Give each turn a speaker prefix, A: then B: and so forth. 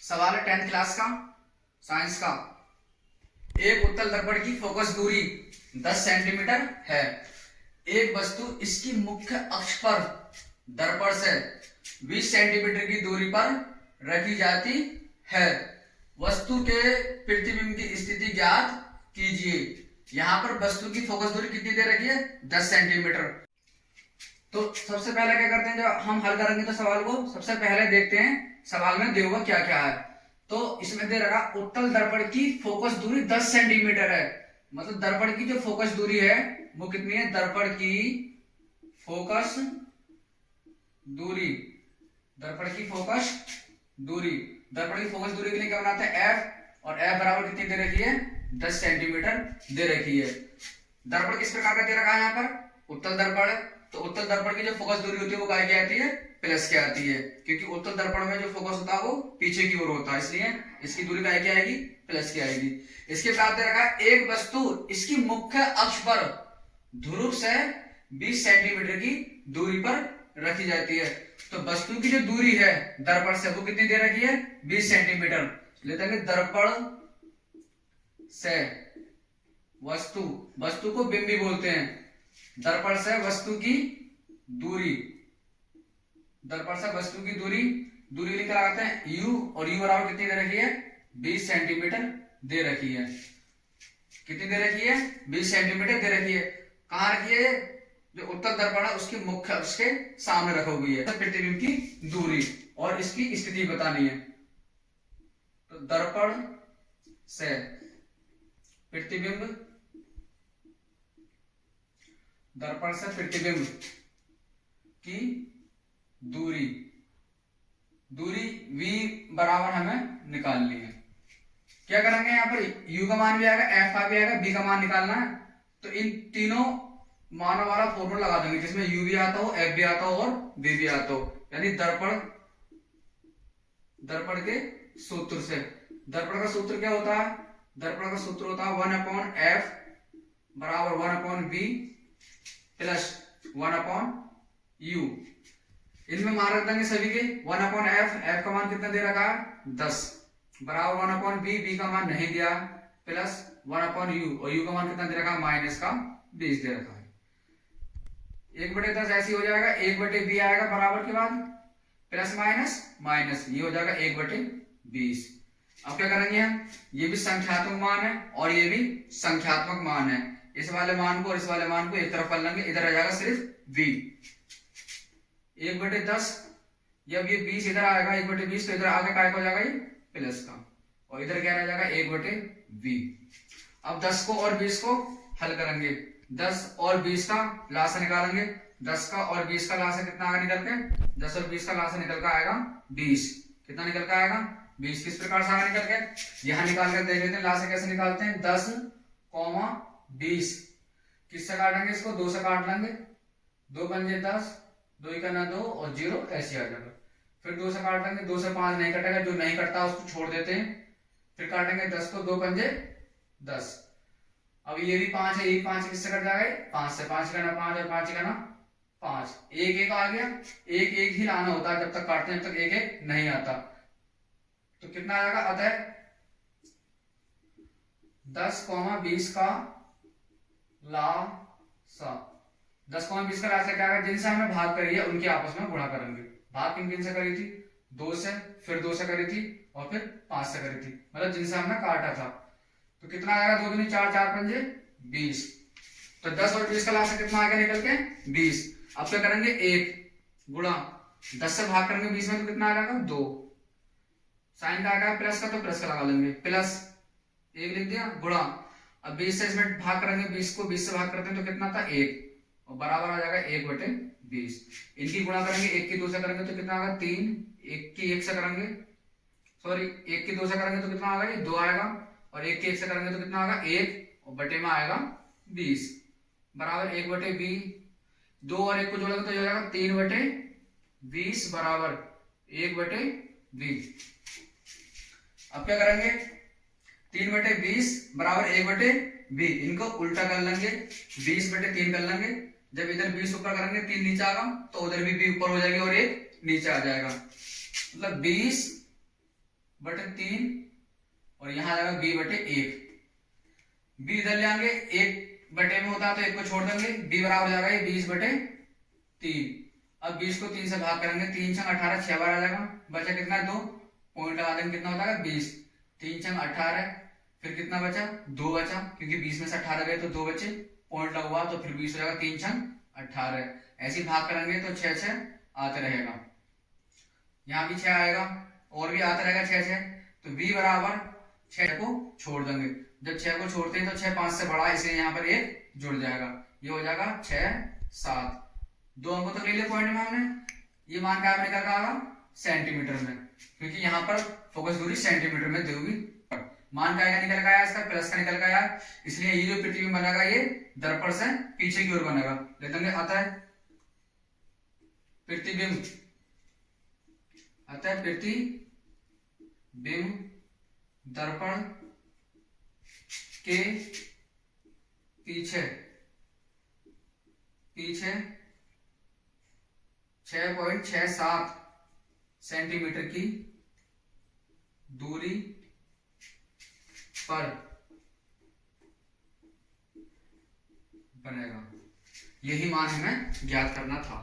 A: सवाल है 10th class का साइंस का। एक उत्तल दर्पण की फोकस दूरी 10 सेंटीमीटर है। एक वस्तु इसकी मुख्य अक्ष पर दर्पण से 20 सेंटीमीटर की दूरी पर रखी जाती है। वस्तु के प्रतिबिंब की स्थिति ज्ञात कीजिए। यहां पर वस्तु की फोकस दूरी कितनी दे रखी है? 10 सेंटीमीटर। तो सबसे पहले क्या करते हैं, जब हम हल करेंगे तो सवाल को सबसे पहले देखते हैं सवाल में दिया हुआ क्या क्या है। तो इसमें दे रखा उत्तल दर्पण की फोकस दूरी 10 सेंटीमीटर है। मतलब दर्पण की जो फोकस दूरी है वो कितनी है? दर्पण की फोकस दूरी, दर्पण की फोकस दूरी, दर्पण की फोकस दूरी के लिए क्या बनाते हैं? एफ, और एफ बराबर कितनी दे रखी है? 10 सेंटीमीटर दे रखी है। दर्पण किस प्रकार का दे रखा है? यहाँ पर उत्तल दर्पण है, तो उत्तल दर्पण की जो फोकस दूरी होती है वो क्या आती है? प्लस क्या आती है, क्योंकि उत्तल दर्पण में जो फोकस होता है वो पीछे की ओर होता है, इसलिए इसकी दूरी क्या आएगी? प्लस की आएगी। इसके बाद दे रखा है एक वस्तु इसकी मुख्य अक्ष पर ध्रुव से 20 सेंटीमीटर की दूरी पर रखी जाती है। तो वस्तु की जो दूरी है दर्पण से वो कितनी दे रखी है? 20 सेंटीमीटर। लेते हैं दर्पण से वस्तु, वस्तु को बिंब भी बोलते हैं। दर्पण से वस्तु की दूरी, दर्पण से वस्तु की दूरी, दूरी निकल आते हैं u, और u बराबर कितनी दे रखी है? 20 सेंटीमीटर दे रखी है। कितनी दे रखी है? 20 सेंटीमीटर दे रखी है। कहां रखी है? जो उत्तल दर्पण है उसकी मुख्य अक्ष के सामने रखी हुई है। प्रतिबिंब की दूरी और इसकी स्थिति बतानी है। तो दर्पण से प्रतिबिंब, दर्पण से प्रतिबिंब की दूरी, दूरी v बराबर हमें निकालनी है। क्या करेंगे? यहाँ पर u का मान भी आएगा, f का भी आएगा, b का मान निकालना है। तो इन तीनों मानों वाला फॉर्मूला लगा देंगे जिसमें u भी आता हो, f भी आता हो और b भी आता हो। यानी दर्पण, दर्पण के सूत्र से, दर्पण का सूत्र क्या होता है? दर्पण का सूत्र होता है 1/f बराबर 1/b प्लस 1/u। इनमें मान रख देंगे सभी के 1/f, f का मान कितना दे रखा है? 10 बराबर 1/b, b का मान नहीं दिया, प्लस 1/u, और u का मान कितना दे रखा है? माइनस का 20 दे रखा है। 1/10 ऐसे हो जाएगा, 1/b आएगा बराबर के बाद प्लस माइनस माइनस, ये हो जाएगा 1/20। अब क्या करेंगे हम? ये भी संख्यात्मक मान है और ये भी संख्यात्मक मान है। इस वाले मान को और इस वाले मान को एक तरफ कर लेंगे, इधर आ जाएगा सिर्फ v। 1/10, जब ये 20 इधर आएगा 1/20, तो इधर आगे क्या हो जाएगा? ये प्लस का, और इधर क्या रह जाएगा? 1/v। अब 10 को और 20 को हल करेंगे। 10 और 20 का लासा निकालेंगे। 10 का और 20 का लासा कितना आएगा निकल के? 10 और 20 का लासा निकल कर आएगा 20। कितना निकल कर आएगा? 20। किस प्रकार से आएगा निकल के? यहां निकाल कर देख लेते हैं लासा कैसे निकालते हैं। 10, 20 किससे काटेंगे? इसको 2 से काट लेंगे। 2 पंजे 10, 2 का ना 2 और 0 ऐसे आ जाएगा। फिर 2 से काट लेंगे, 2 से 5 नहीं कटेगा, जो नहीं कटता उसको छोड़ देते हैं। फिर काटेंगे 10 को, 2 पंजे 10। अब ये भी 5 है, ये 5 किससे कट जाएगा? 5 से। 5 का ना 5 और 5 का ना 5, 1 1 आ गया। 1 1 ही लाना होता है जब तक काटते हैं, जब तक 1 1 नहीं आता। तो कितना आएगा? अतः 10, 20 का लासा, 10, 20 का लासा क्या है? जिनसे हमने भाग करी है उनके आपस में गुणा करेंगे। भाग किन किन से करी थी? 2 से, फिर 2 से करी थी, और फिर 5 से करी थी, मतलब जिनसे हमने काटा था। तो कितना आएगा? 2 दूनी 4, 4 पंजे 20। तो 10 और 20 का लासा कितना आ गया निकल के? 20। अब क्या करेंगे? 1 गुणा 10 से भाग करेंगे 20 में, तो कितना आ जाएगा? 2। साइन का आएगा प्लस का, तो प्लस का लगा लेंगे, प्लस 1 लिख दिया, गुणा अब 20 से इसमें भाग करेंगे, 20 को 20 से भाग करते हैं तो कितना था? 1, और बराबर आ जाएगा 1/20। इनकी गुणा करेंगे, 1 की 2 से करेंगे तो कितना आएगा? 3। 1 की 1 से करेंगे, सॉरी 1 की 2 से करेंगे तो कितना आएगा? ये 2 आएगा, और 1 की 1 से करेंगे तो कितना आएगा? 1, और बटे में आएगा 20 बराबर 1/20। 2 और 1 को जोड़ेंगे तो हो जाएगा 3/20 बराबर 1/20। अब क्या करेंगे? 3/20 बराबर 1/20, इनको उल्टा कर लेंगे, 20/3 कर लेंगे। जब इधर 20 ऊपर करेंगे 3 नीचे आएगा, तो उधर भी 20 ऊपर हो जाएगी और 1 नीचे आ जाएगा। मतलब 20 बटे 3 और यहां आ जाएगा b बटे 1। b इधर ले आएंगे, 1 बटे में होता है तो 1 को छोड़ देंगे, b बराबर हो जाएगा ये 20 बटे 3। अब 20 को 3 से भाग करेंगे, 3 छंग 18, 6 बार आ जाएगा, बचा कितना 2, पॉइंट लगा देंगे, कितना होता है 20, 3 छंग 18, फिर कितना बचा 2 बचा, क्योंकि 20 में से 18 गए तो 2 बचे, पॉइंट लगा तो फिर 20 हो जाएगा, 3 छंग 18। ऐसे भाग करेंगे तो 6 6 आते रहेगा, यहाँ भी 6 आएगा और भी आता रहेगा 6 6, तो b बराबर 6 को छोड़ देंगे, जब 6 को छोड़ते हैं तो 6 5 से बड़ा, इसलिए यहाँ पर 1 जुड़ जाएगा, ये हो जाएगा 6 7। 2 अंकों तक ले लिया पॉइंट में हमने, ये मान क्या निकल रहा होगा सेंटीमीटर में, क्योंकि यहाँ पर फोकस दूरी सेंटीमीटर में दी हुई। मान क्या निकल गया इसका, प्लस का निकल गया, इसलिए ये जो प्रतिबिंब बनेगा ये दर्पण से पीछे की ओर बनेगा। ले देंगे, आता है प्रतिबिंब, आता है प्रतिबिंब दर्पण के पीछे 6.67 सेंटीमीटर की दूरी पर बनेगा। यही मान हमें ज्ञात करना था।